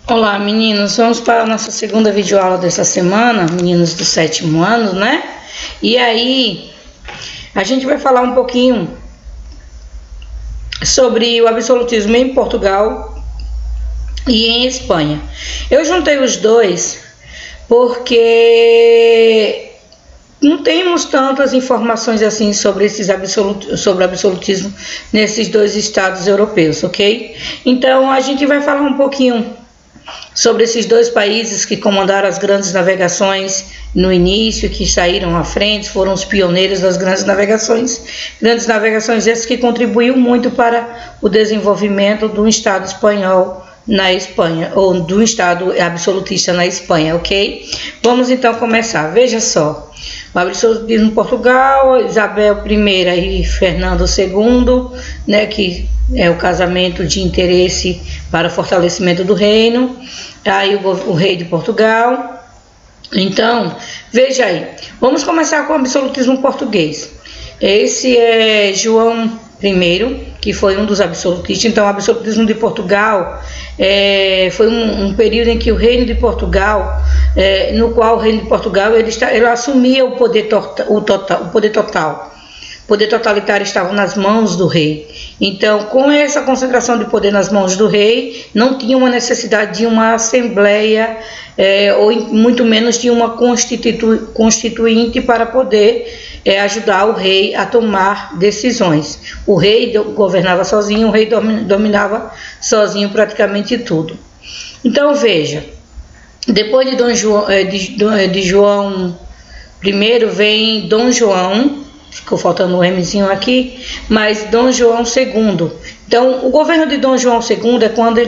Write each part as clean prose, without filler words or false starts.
Olá, meninos. Vamos para a nossa segunda videoaula dessa semana, meninos do 7º ano, né? E aí, a gente vai falar um pouquinho sobre o absolutismo em Portugal e em Espanha. Eu juntei os dois porque não temos tantas informações assim sobre sobre o absolutismo nesses dois estados europeus, ok? Então, a gente vai falar um pouquinho sobre esses dois países que comandaram as grandes navegações no início, que saíram à frente, foram os pioneiros das grandes navegações essas que contribuíram muito para o desenvolvimento do Estado espanhol na Espanha, ou do Estado absolutista na Espanha, ok? Vamos então começar. Veja só, o absolutismo em Portugal, Isabel I e Fernando II, né, que é o casamento de interesse para o fortalecimento do reino, aí o rei de Portugal. Então, veja aí, vamos começar com o absolutismo português. Esse é João I, que foi um dos absolutistas. Então, o absolutismo de Portugal foi um período em que o reino de Portugal, no qual o reino de Portugal ele assumia o poder total. O poder totalitário estava nas mãos do rei. Então, com essa concentração de poder nas mãos do rei, não tinha uma necessidade de uma assembleia, ou muito menos de uma constituinte para poder ajudar o rei a tomar decisões. O rei governava sozinho, o rei dominava sozinho praticamente tudo. Então, veja, depois de João I vem Dom João. Ficou faltando um Mzinho aqui, mas Dom João II. Então, o governo de Dom João II é quando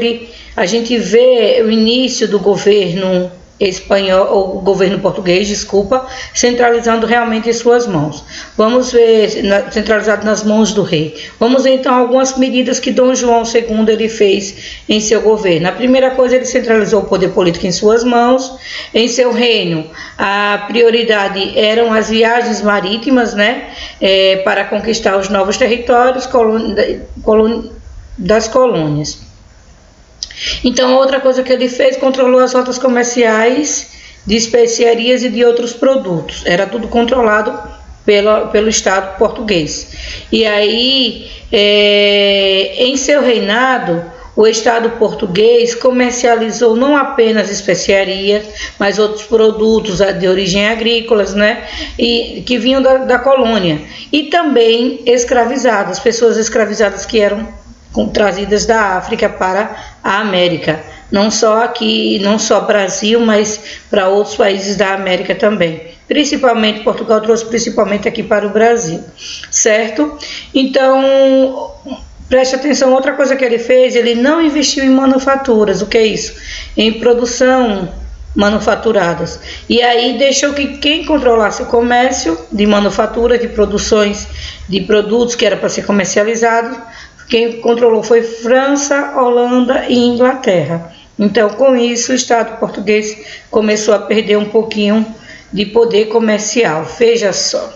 a gente vê o início do governo espanhol, ou governo português, desculpa, centralizando realmente em suas mãos. Vamos ver, centralizado nas mãos do rei. Vamos ver então algumas medidas que Dom João II ele fez em seu governo. A primeira coisa, ele centralizou o poder político em suas mãos. Em seu reino, a prioridade eram as viagens marítimas, né, para conquistar os novos territórios das colônias. Então, outra coisa que ele fez, controlou as rotas comerciais de especiarias e de outros produtos. Era tudo controlado pelo Estado português. E aí, em seu reinado, o Estado português comercializou não apenas especiarias, mas outros produtos de origem agrícolas, né, e que vinham da colônia. E também escravizadas, pessoas escravizadas que eram trazidas da África para a América, não só aqui, não só Brasil, mas para outros países da América também. Principalmente Portugal trouxe principalmente aqui para o Brasil, certo? Então, preste atenção, outra coisa que ele fez, ele não investiu em manufaturas. O que é isso? Em produção manufaturadas. E aí deixou que quem controlasse o comércio de manufatura, de produções de produtos que era para ser comercializado, quem controlou foi França, Holanda e Inglaterra. Então, com isso, o Estado português começou a perder um pouquinho de poder comercial. Veja só.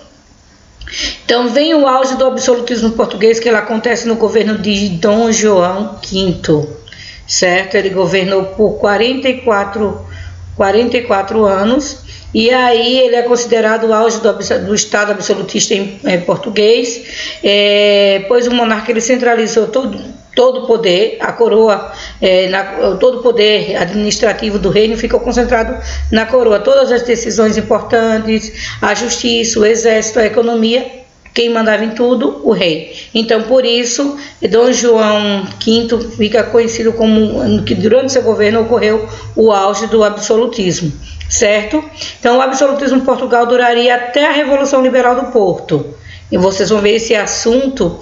Então, vem o auge do absolutismo português, que ele acontece no governo de Dom João V, certo? Ele governou por 44 anos. E aí ele é considerado o auge do Estado absolutista em português, pois o monarca ele centralizou todo o poder, a coroa, todo o poder administrativo do reino ficou concentrado na coroa. Todas as decisões importantes, a justiça, o exército, a economia, quem mandava em tudo? O rei. Então, por isso, Dom João V fica conhecido como que durante seu governo ocorreu o auge do absolutismo, certo? Então, o absolutismo em Portugal duraria até a Revolução Liberal do Porto. E vocês vão ver esse assunto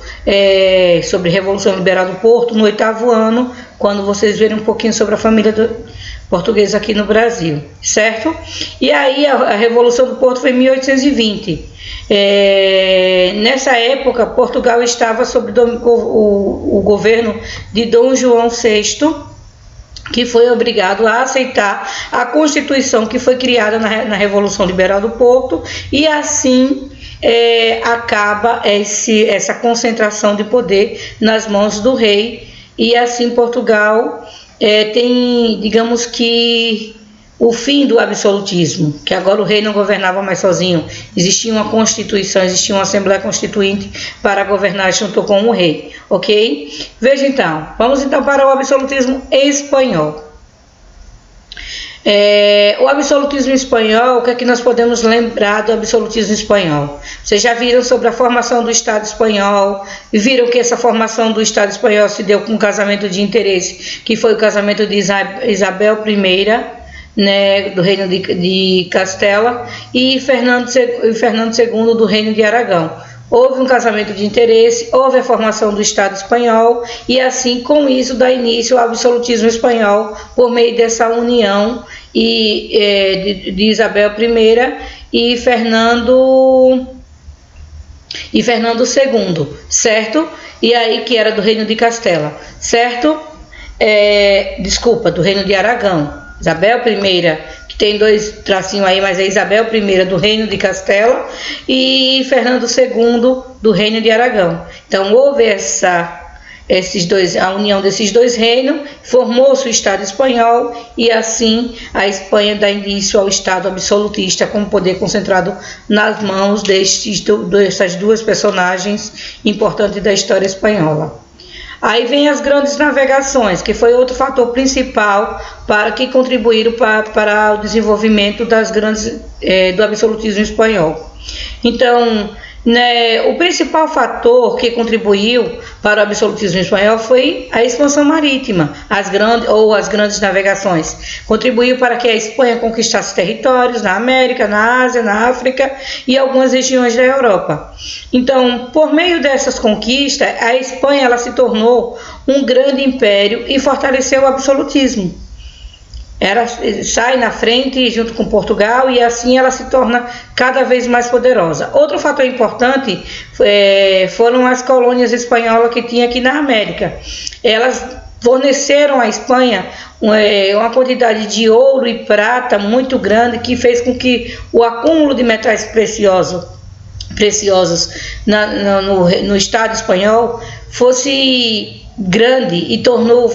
sobre Revolução Liberal do Porto no 8º ano, quando vocês verem um pouquinho sobre a família portuguesa aqui no Brasil, certo? E aí a Revolução do Porto foi em 1820. Nessa época, Portugal estava sob o governo de Dom João VI, que foi obrigado a aceitar a Constituição que foi criada na Revolução Liberal do Porto, e assim acaba essa concentração de poder nas mãos do rei, e assim Portugal tem, digamos que, o fim do absolutismo, que agora o rei não governava mais sozinho. Existia uma constituição, existia uma assembleia constituinte para governar junto com o rei, ok? Veja então, vamos então para o absolutismo espanhol. O absolutismo espanhol, o que é que nós podemos lembrar do absolutismo espanhol? Vocês já viram sobre a formação do Estado espanhol, viram que essa formação do Estado espanhol se deu com um casamento de interesse, que foi o casamento de Isabel I, né, do reino de Castela, e Fernando II do reino de Aragão. Houve um casamento de interesse, houve a formação do Estado espanhol e assim com isso dá início ao absolutismo espanhol por meio dessa união de Isabel I e Fernando II, certo? E aí que era do reino de Castela, certo? Do reino de Aragão. Isabel I, que tem dois tracinhos aí, mas é Isabel I do reino de Castela e Fernando II do reino de Aragão. Então houve a união desses dois reinos, formou-se o Estado espanhol e assim a Espanha dá início ao Estado absolutista com o poder concentrado nas mãos dessas duas personagens importantes da história espanhola. Aí vem as grandes navegações, que foi outro fator principal que contribuíram para o desenvolvimento do absolutismo espanhol. Então, né, o principal fator que contribuiu para o absolutismo espanhol foi a expansão marítima, as grandes navegações. Contribuiu para que a Espanha conquistasse territórios na América, na Ásia, na África e algumas regiões da Europa. Então, por meio dessas conquistas, a Espanha ela se tornou um grande império e fortaleceu o absolutismo. Ela sai na frente junto com Portugal e assim ela se torna cada vez mais poderosa. Outro fator importante foram as colônias espanholas que tinha aqui na América. Elas forneceram à Espanha uma quantidade de ouro e prata muito grande que fez com que o acúmulo de metais preciosos no Estado espanhol fosse grande e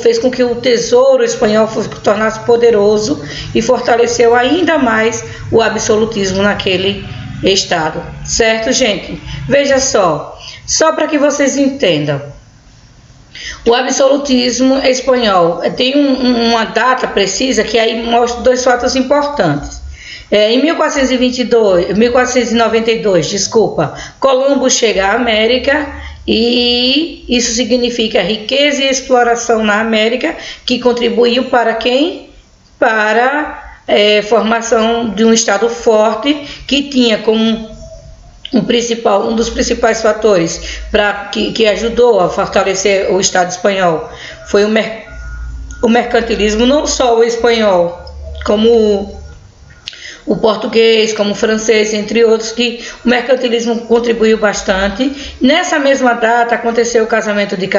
fez com que o tesouro espanhol tornasse poderoso e fortaleceu ainda mais o absolutismo naquele estado, certo, gente? Veja só para que vocês entendam, o absolutismo espanhol tem uma data precisa que aí mostra dois fatos importantes. Em 1492, Colombo chega à América e isso significa riqueza e exploração na América, que contribuiu para quem? Para a formação de um Estado forte, que tinha como um dos principais fatores que ajudou a fortalecer o Estado espanhol foi o mercantilismo, não só o espanhol, como o português, como o francês, entre outros, que o mercantilismo contribuiu bastante. Nessa mesma data aconteceu o casamento de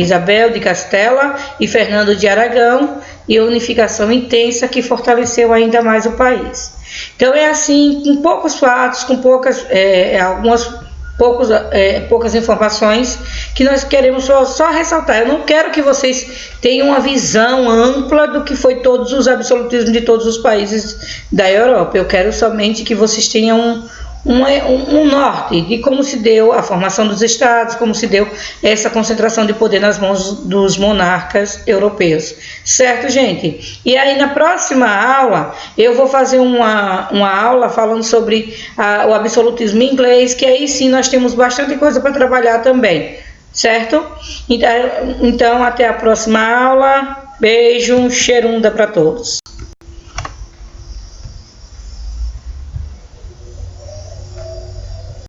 Isabel de Castela e Fernando de Aragão e a unificação intensa que fortaleceu ainda mais o país. Então é assim, com poucos fatos, com poucas informações que nós queremos só ressaltar. Eu não quero que vocês tenham uma visão ampla do que foi todos os absolutismos de todos os países da Europa. Eu quero somente que vocês tenham um norte de como se deu a formação dos estados, como se deu essa concentração de poder nas mãos dos monarcas europeus. Certo, gente? E aí na próxima aula eu vou fazer uma aula falando sobre o absolutismo inglês, que aí sim nós temos bastante coisa para trabalhar também. Certo? Então até a próxima aula. Beijo, cheirunda para todos.